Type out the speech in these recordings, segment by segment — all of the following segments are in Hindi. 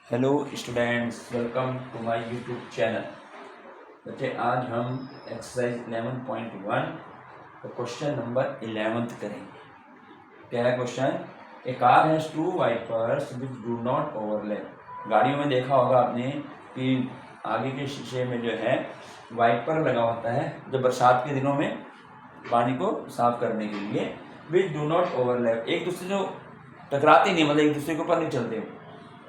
Hello students, welcome to my YouTube channel. बच्चे, आज हम एक्सरसाइज 11.1 का क्वेश्चन नंबर 11 करेंगे। क्या है question? A car has two wipers which do not overlap. गाड़ियों में देखा होगा आपने कि आगे के शीशे में जो है वाइपर लगा होता है, जो बरसात के दिनों में पानी को साफ करने के लिए। विच डू नॉट ओवरलैप, एक दूसरे जो टकराते नहीं, मतलब एक दूसरे के ऊपर नहीं चलते।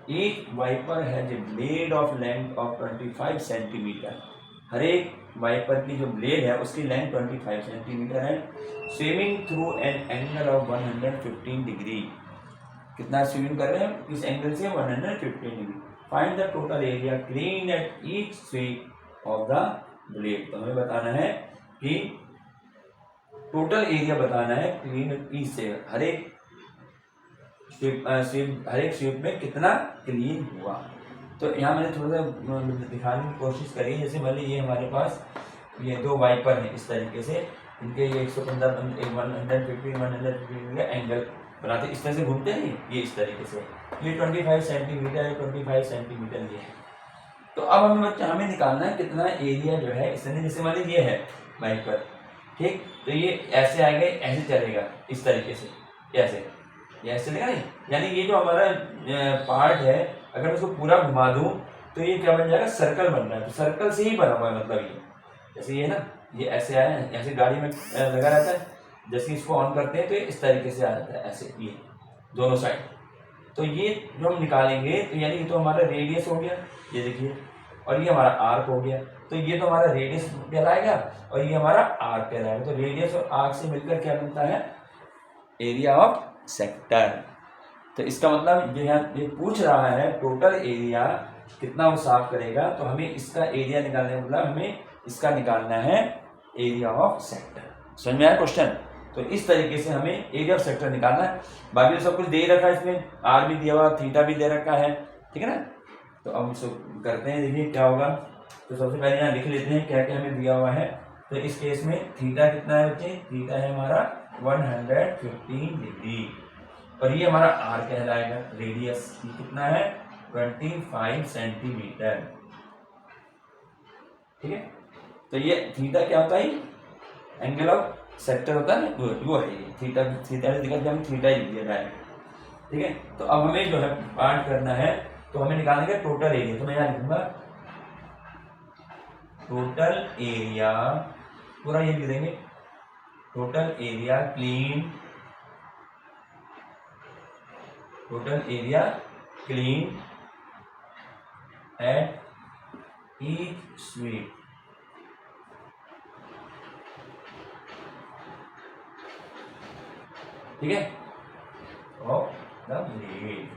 एक wiper has a blade of length of 25 centimetre. हर एक वाइपर की जो ब्लेड है उसकी लेंथ 25 सेंटीमीटर है। Swimming through an angle of 115 degree. कितना स्विमिंग कर रहे हैं? इस एंगल से 115 degree. Find the total area clean at each sweep of the blade. तो हमें बताना है कि टोटल एरिया बताना है क्लीन एट ईच से, हर एक स्वीप में कितना क्लीन हुआ। तो यहाँ मैंने थोड़ा सा दिखाने की कोशिश करी। जैसे मान ली ये हमारे पास ये दो वाइपर हैं इस तरीके से, इनके ये 115 150 एंगल बनाते, इस तरह से घूमते हैं ये इस तरीके से। ये 25 सेंटीमीटर है, 25 सेंटीमीटर ये है। तो अब हमें निकालना है कितना एरिया जो है इसने। जैसे मान ली ये है वाइपर, ठीक, तो ये ऐसे आएगा, ऐसे चलेगा इस तरीके से, ऐसे ये ऐसे चलेगा नहीं। यानी ये जो हमारा पार्ट है, अगर मैं इसको पूरा घुमा दूं तो ये क्या बन जाएगा? सर्कल बन रहा है। तो सर्कल से ही बना हुआ है, मतलब ये जैसे ये ना, ये ऐसे आया है, ऐसे गाड़ी में लगा रहता है। जैसे इसको ऑन करते हैं तो ये इस तरीके से आ जाता है, ऐसे ये दोनों साइड। तो ये जो हम निकालेंगे तो यानी ये तो हमारा रेडियस हो गया, ये देखिए, और ये हमारा आर्क हो गया। तो ये तो हमारा रेडियस कहलाएगा और ये हमारा आर्क कहलाएगा। तो रेडियस और आर्क से मिलकर क्या बनता है? Area of sector. तो इसका मतलब जो यहाँ ये पूछ रहा है टोटल एरिया कितना वो साफ करेगा, तो हमें इसका एरिया निकालने का मतलब हमें इसका निकालना है एरिया ऑफ सेक्टर। समझ में आया क्वेश्चन? तो इस तरीके से हमें एरिया ऑफ सेक्टर निकालना है। बाकी तो सब कुछ दे रखा है, इसमें आर भी दिया हुआ, थीटा भी दे रखा है, ठीक है ना। तो अब हम करते हैं, देखिए क्या होगा। तो सबसे पहले यहाँ लिख लेते हैं क्या क्या हमें दिया हुआ है। तो इस केस में थीटा कितना है बच्चे? थीटा है हमारा 115 डिग्री, और ये हमारा आर कहलाएगा। रेडियस कितना है? 25 सेंटीमीटर, ठीक है। तो ये थीटा क्या होता है? एंगल ऑफ सेक्टर होता है ना, वो है ये थीटा। थीटा से दिखा, हम थीटा ही लिख दिया है, ठीक है। तो अब हमें जो है पार्ट करना है, तो हमें निकालने का टोटल एरिया। तो मैं यहाँ लिखूंगा टोटल एरिया, पूरा ये लिख देंगे, total area clean, total area clean at each sweep, ठीक है, ऑफ द ब्लेड।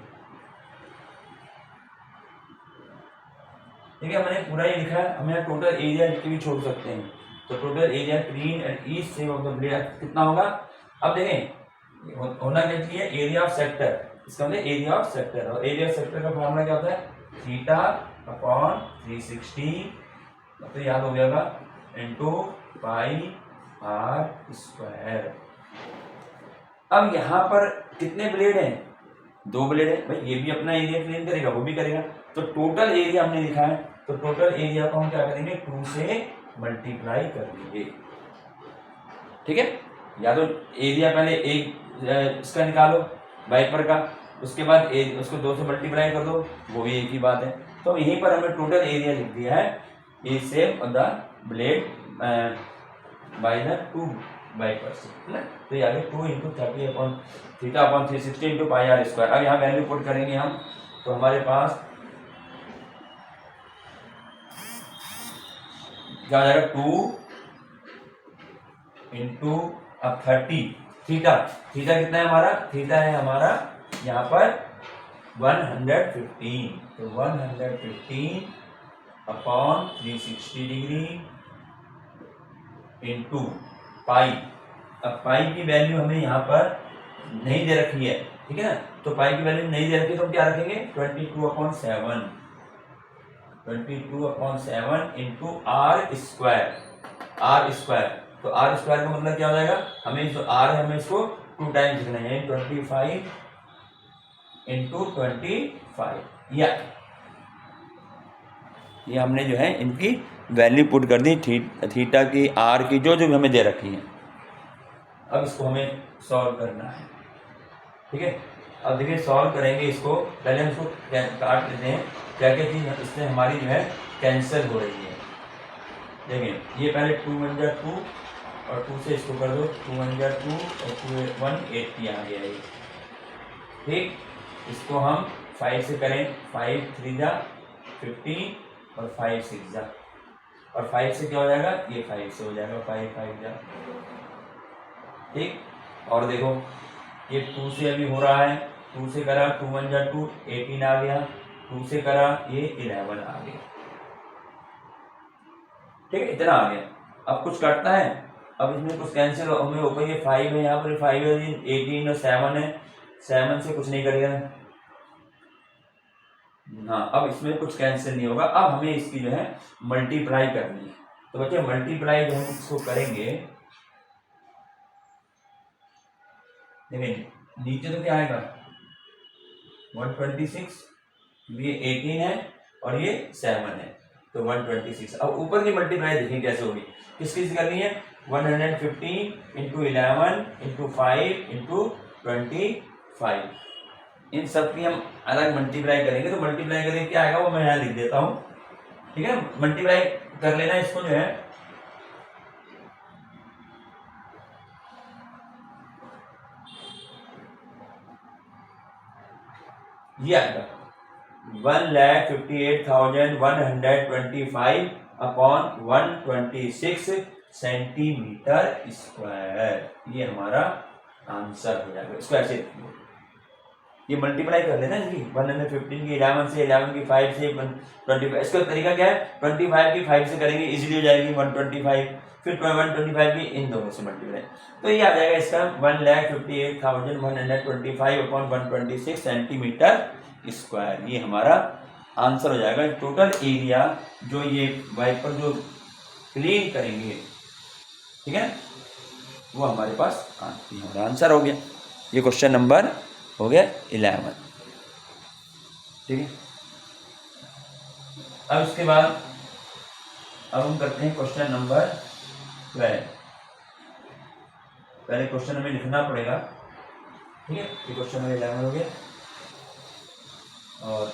ठीक है, मैंने पूरा ही लिखा है। हम यहाँ टोटल एरिया लिख के भी छोड़ सकते हैं। तो total area clean at each sweep of the blade कितना होगा? अब देखें, होना क्या चाहिए? Area of sector. इसका मतलब एरिया ऑफ सेक्टर, और एरिया ऑफ सेक्टर का फॉर्मूला क्या होता है? थीटा अपॉन 360, तो याद हो जाएगा, इंटू पाई आर स्क्वायर। अब यहाँ पर कितने ब्लेड हैं? दो ब्लेड है भाई, ये भी अपना एरिया क्लीन करेगा, वो भी करेगा। तो टोटल एरिया हमने लिखा है, तो टोटल एरिया को हम क्या करेंगे? 2 से मल्टीप्लाई कर देंगे, ठीक है। या तो एरिया पहले एक इसका निकालो वाइपर का, उसके बाद उसको 2 से मल्टीप्लाई कर दो, वो भी एक ही बात है। तो यहीं पर हमने टोटल एरिया लिख दिया है, a shape of the blade by the 2 wipers, है ना। तो ये आ गया 2 into 30 upon theta upon 360 into pi are square. अब यहाँ वैल्यू पुट करेंगे हम, तो हमारे पास क्या हो जाएगा? 2 इंटू अब 30 थीटा। थीटा कितना है हमारा? थीटा है हमारा यहाँ पर 115, तो 115 अपॉन 360 डिग्री इंटू पाई। अब पाई की वैल्यू हमें यहाँ पर नहीं दे रखी है, ठीक है ना। तो पाई की वैल्यू नहीं दे रखी, तो हम क्या रखेंगे? 22/7, 22/7 into R square, R square. तो आर स्क्वायर का मतलब क्या हो जाएगा? हमें जो आर है हमें इसको 2 टाइम्स लिखना है, 25 इंटू 25, या ये हमने जो है इनकी वैल्यू पुट कर दी, थीटा की, आर की, जो जो भी हमें दे रखी है। अब इसको हमें सॉल्व करना है, ठीक है। अब देखिए सॉल्व करेंगे इसको, पहले हम इसको काट लेते हैं, क्या क्या चीज़ इसमें हमारी जो है कैंसिल हो रही है। देखिए ये पहले 2 1 जा 2 और 2 से इसको कर दो, 2 1 जा 2 और 2 1 8 आ गया ये, ठीक। इसको हम 5 से करें, 5 3 जा 15 और 5 6 जा, और 5 से क्या हो जाएगा, ये 5 से हो जाएगा, 5 5 जा, ठीक। और देखो ये 2 से अभी हो रहा है, 2 से करा 2 1 जा 2 18 आ गया, 2 से करा ये 11 आ गया, ठीक है, इतना आ गया। अब कुछ काटना है, अब इसमें कुछ कैंसिल हमें ऊपर ये 5 है, यहाँ पर 5 है, 18 और 7 है, 7 से कुछ नहीं करेगा, हाँ। अब इसमें कुछ कैंसिल नहीं होगा। अब हमें इसकी जो है मल्टीप्लाई करनी है, तो बच्चे मल्टीप्लाई जो हम इसको करेंगे, देखिए नीचे तो क्या आएगा 126, ये 18 है और ये 7 है, तो 126। अब ऊपर की मल्टीप्लाई देखिए कैसे होगी, किसकी करनी है, 115 इंटू 11 इंटू 5 इंटू 25, इन सब की हम अलग मल्टीप्लाई करेंगे। तो मल्टीप्लाई करेंगे क्या आएगा वो मैं यहाँ लिख देता हूँ, ठीक है। मल्टीप्लाई कर लेना इसको जो है, ये आएगा 1,58,125 अपॉन 126 सेंटीमीटर स्क्वायर, ये हमारा आंसर हो जाएगा। इसको ऐसे ये मल्टीप्लाई कर लेना इनकी, 115 की 11 से, 11 की 5 से 25। इसका तरीका क्या है, 25 की 5 से करेंगे इजीली हो जाएगी 125, फिर 125 की इन दोनों से मल्टीप्लाई, तो ये आ जाएगा इसका 1,58,125 अपॉन 126 सेंटीमीटर स्क्वायर, ये हमारा आंसर हो जाएगा। टोटल एरिया जो ये वाइपर जो क्लीन करेंगे, ठीक है, वो हमारे पास हमारा आंसर हो गया। ये क्वेश्चन नंबर हो गया 11, ठीक है। अब इसके बाद अब हम करते हैं क्वेश्चन नंबर 12। पहले क्वेश्चन हमें लिखना पड़ेगा, ठीक है। ये क्वेश्चन नंबर 11 हो गया, और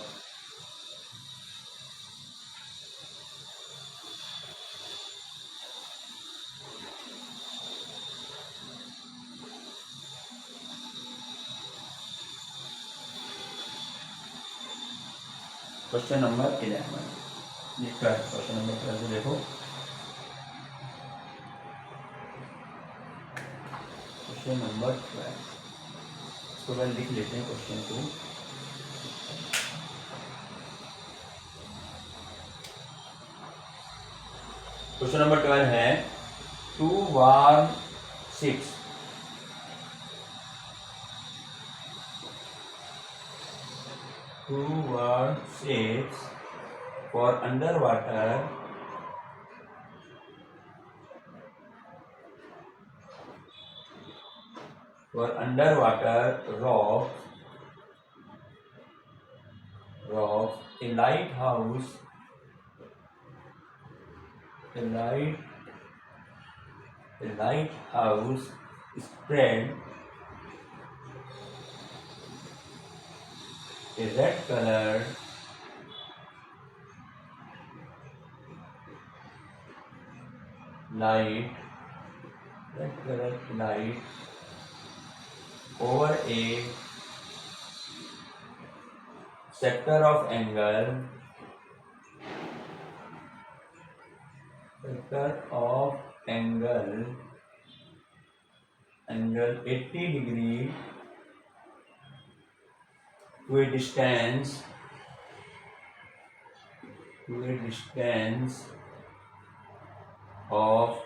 क्वेश्चन नंबर 11 लिखा है, क्वेश्चन नंबर 12 देखो, क्वेश्चन नंबर 12 इसको पहले लिख लेते हैं क्वेश्चन को। क्वेश्चन नंबर 12 है 2 warm 6 for underwater rocks, a lighthouse spread a red colored light over a sector of angle 80 degree to a distance of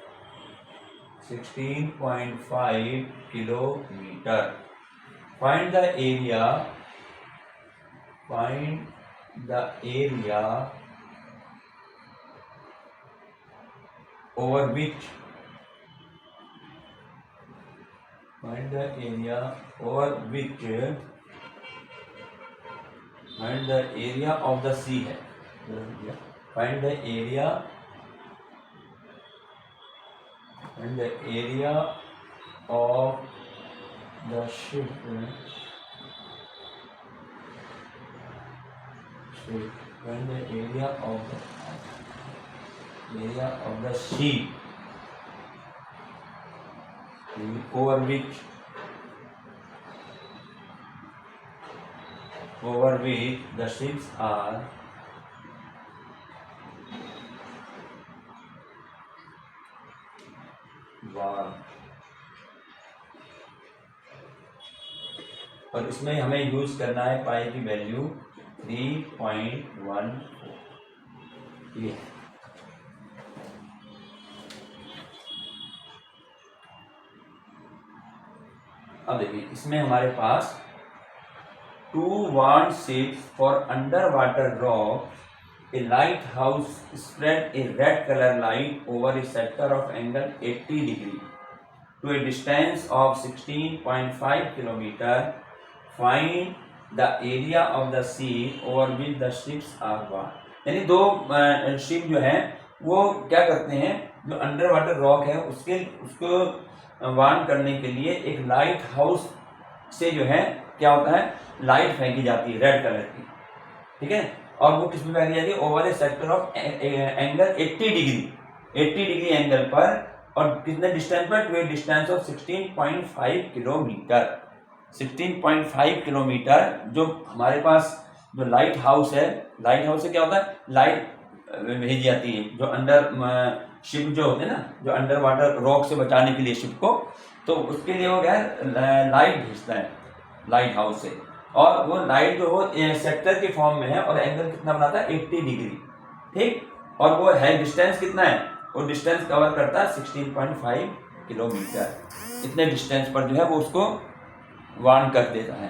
16.5 kilometer. Find the area over which the area of the sea है, find the area of the ship find the area of the sheep over which the ships are warm। और इसमें हमें यूज करना है पाई की वैल्यू 3.14। ये अब देखिए इसमें हमारे पास 2 warm ships for underwater rock, a lighthouse spread a red color light over a sector of angle 80 degree to a distance of 16.5 kilometer. Find the area of the sea over which the ships are warm। यानी दो शिप जो है वो क्या करते हैं, जो अंडर वाटर रॉक है उसको वार्न करने के लिए एक लाइट हाउस से जो है क्या होता है, लाइट फेंकी जाती है रेड कलर की, ठीक है। और वो किस में फेंकी जाती है, over a sector of angle 80 degree angle पर, और कितने डिस्टेंस पर, to a distance of 16.5 kilometre. 16.5 kilometre जो हमारे पास जो लाइट हाउस है से क्या होता है, लाइट भेजी जाती है जो अंडर शिप जो होते हैं ना, जो अंडर वाटर रॉक से बचाने के लिए शिप को, तो उसके लिए वो क्या है, लाइट भेजता है लाइट हाउस से। और वो लाइट जो हो सेक्टर के फॉर्म में है और एंगल कितना बनाता है, 80 डिग्री, ठीक। और वो है डिस्टेंस कितना है, वो डिस्टेंस कवर करता है 16.5 किलोमीटर। इतने डिस्टेंस पर जो है वो उसको वार्न कर देता है।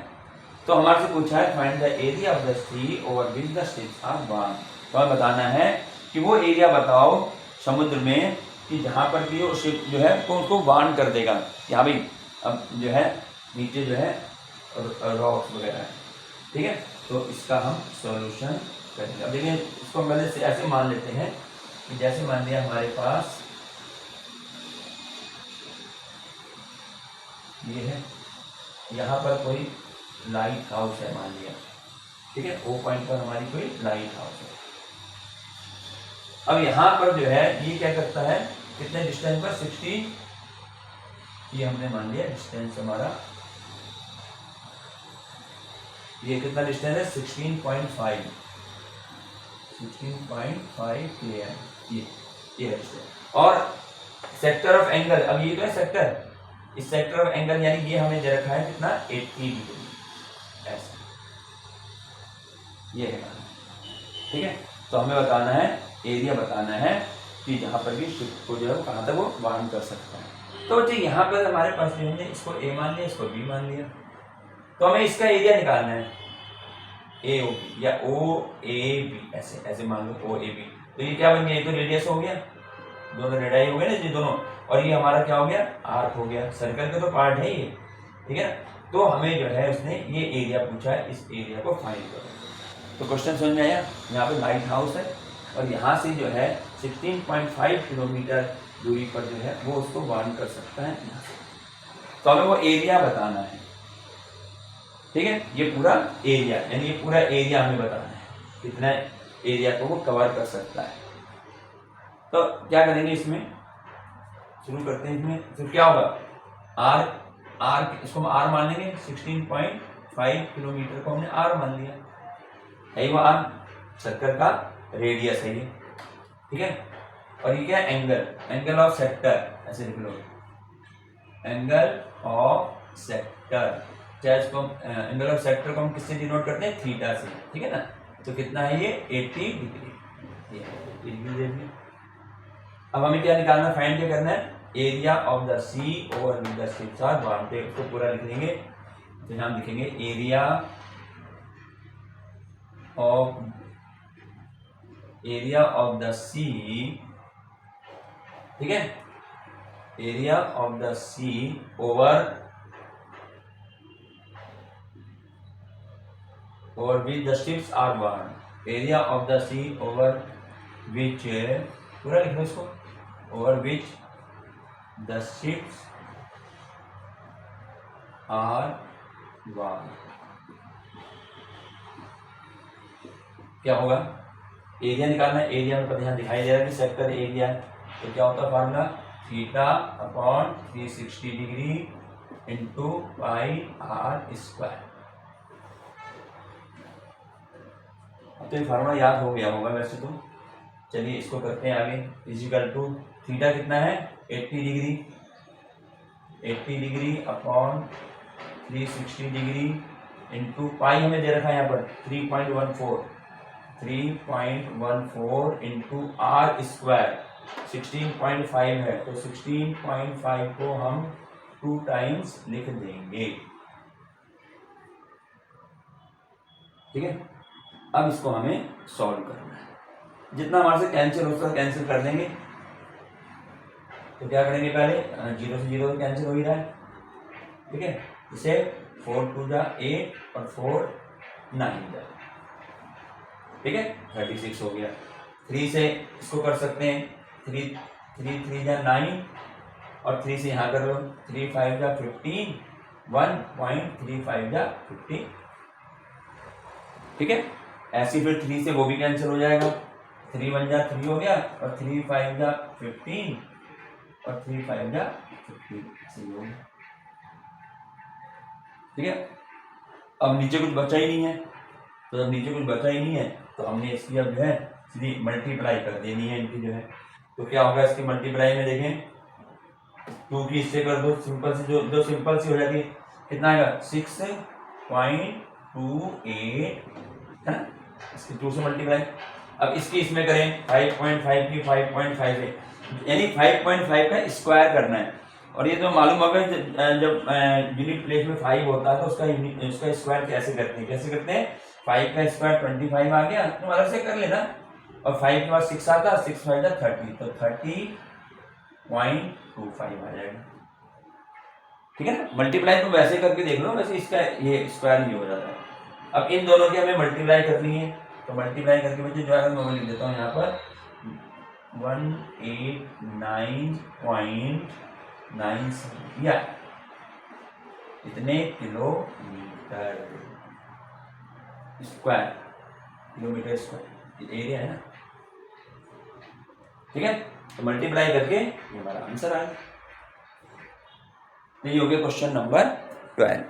तो हमारे से पूछा है find the area of the sea over which the ships are warned. तो हमें बताना है कि वो एरिया बताओ समुद्र में कि जहाँ पर भी वो शिप जो है उसको वार्न कर देगा कि हाँ भाई अब जो है नीचे जो है रॉक्स वगैरह है, ठीक है। तो इसका हम सॉल्यूशन करेंगे। अब देखिए इसको पहले से ऐसे मान लेते हैं कि जैसे मान लिया हमारे पास ये है, यहाँ पर कोई लाइट हाउस है मान लिया, ठीक है, ओ पॉइंट पर हमारी कोई लाइट हाउस है। अब यहाँ पर जो है ये क्या करता है, कितने डिस्टेंस पर, 60, ये हमने मान लिया डिस्टेंस हमारा, ये कितना डिस्टेंस है, 16.5 क्लियर, ये है डिस्टेंस। और सेक्टर ऑफ एंगल, अब ये तो है सेक्टर, इस सेक्टर ऑफ एंगल यानी ये हमें दे रखा है कितना, 80 डिग्री, ऐसा ये है, ठीक है। तो हमें बताना है, एरिया बताना है कि जहाँ पर भी शिप को जो है कहाँ तक वो वार्न कर सकता है। तो ठीक यहाँ पर हमारे पास जो है इसको ए मान लिया, इसको बी मान लिया, तो हमें इसका एरिया निकालना है, ए ओ बी या ओ ए बी, ऐसे मान लो ओ ए बी। तो ये क्या बन गया, ये तो रेडियस हो गया, दोनों रेडियाई हो गए ना ये दोनों, और ये हमारा क्या हो गया, आर्क हो गया, सर्कल का तो पार्ट है ये, ठीक है। तो हमें जो है उसने ये एरिया पूछा है, इस एरिया को फाइंड करो। तो क्वेश्चन समझ में आया, यहाँ पे लाइट हाउस है और यहाँ से जो है 16.5 किलोमीटर दूरी पर जो है वो उसको वार्न कर सकता है यहाँ से। तो हमें वो एरिया बताना है, ठीक है। ये पूरा एरिया यानी ये पूरा एरिया हमें बताना है, कितना एरिया को वो कवर कर सकता है। तो क्या करेंगे, इसमें शुरू करते हैं। इसमें तो क्या होगा, आर इसको हम आर मान लेंगे, 16.5 किलोमीटर को हमने आर मान लिया है, वो आर सर्कल का रेडियस है ये, ठीक है। और ये क्या है, एंगल ऑफ सेक्टर, ऐसे लिख लो, एंगल ऑफ सेक्टर, चाहे इसको एंगल ऑफ सेक्टर को हम किससे डिनोट करते हैं, थीटा से, ठीक है ना। तो कितना है ये, 80 डिग्री, ये अब हमें क्या निकालना, फाइंड क्या करना है, area of the sea over the ships are warned. पे उसको पूरा लिख लेंगे, तो हम लिखेंगे एरिया ऑफ द सी, ठीक है, area of the sea over which the ships are warned, area of the sea over which, पूरा लिखो इसको, over which the ships are वार। क्या होगा, एरिया निकालना है, एरिया में पर यहाँ दिखाई दे रहा है कि सेक्टर एरिया है, तो क्या होता है formula, theta upon 360 degree into pi are square. अब तो ये फार्मूला याद हो गया होगा वैसे तो। चलिए इसको करते हैं आगे। इजिकल टू थीटा कितना है 80 degree, 80 degree upon 360 degree into पाई हमें दे रखा है यहाँ पर 3.14 इंटू आर स्क्वायर 16.5 है, तो 16.5 को हम 2 टाइम्स लिख देंगे। ठीक है, अब इसको हमें सॉल्व करना है, जितना हमारे से कैंसिल हो सकता कैंसिल कर देंगे। तो क्या करेंगे, पहले 0 से 0 कैंसिल हो ही रहा है, ठीक है, इसे 4 2 जा 8 और 4 9 जा, ठीक है, 36 हो गया। 3 से इसको कर सकते हैं, 3 3 जा 9 और 3 से यहाँ कर लो, 3 5 जा 15, 1.35 जा 15, ठीक है। ऐसे फिर 3 से वो भी कैंसिल हो जाएगा, 3 1 जा 3 हो गया और 3 5 जा 15 और 3 5 जा 15 सही हो गया, ठीक है। अब नीचे कुछ बचा ही नहीं है, तो जब नीचे कुछ बचा ही नहीं है तो हमने इसकी अब जो है सीधी मल्टीप्लाई कर देनी है इनकी जो है। तो क्या होगा इसकी मल्टीप्लाई में देखें, 2 की इससे कर दो, सिंपल से जो सिंपल सी हो जाती है, कितना आएगा 6.28 है ना, इसकी 2 से मल्टीप्लाई। अब इसकी इसमें करें 5.5 की 5.5 है, यानी 5.5 का स्क्वायर करना है। और ये तो मालूम होगा जब यूनिट प्लेस में 5 होता है तो उसका स्क्वायर कैसे करते हैं 5 का स्क्वायर 25 आ गया, तो अलग से कर लेना, और 5 के बाद 6 आता, 6 5 जा 30, तो 30.25 आ जाएगा, ठीक है ना। मल्टीप्लाई तो वैसे करके देख लो, वैसे इसका ये स्क्वायर ही हो जाता है। अब इन दोनों की हमें मल्टीप्लाई करनी है, तो मल्टीप्लाई करके मुझे जो है मैं लिख देता हूँ यहाँ पर 189.97 या इतने kilometre square, kilometre square area है ना, ठीक है। तो मल्टीप्लाई करके ये हमारा आंसर आएगा। ये हो गया क्वेश्चन नंबर 12।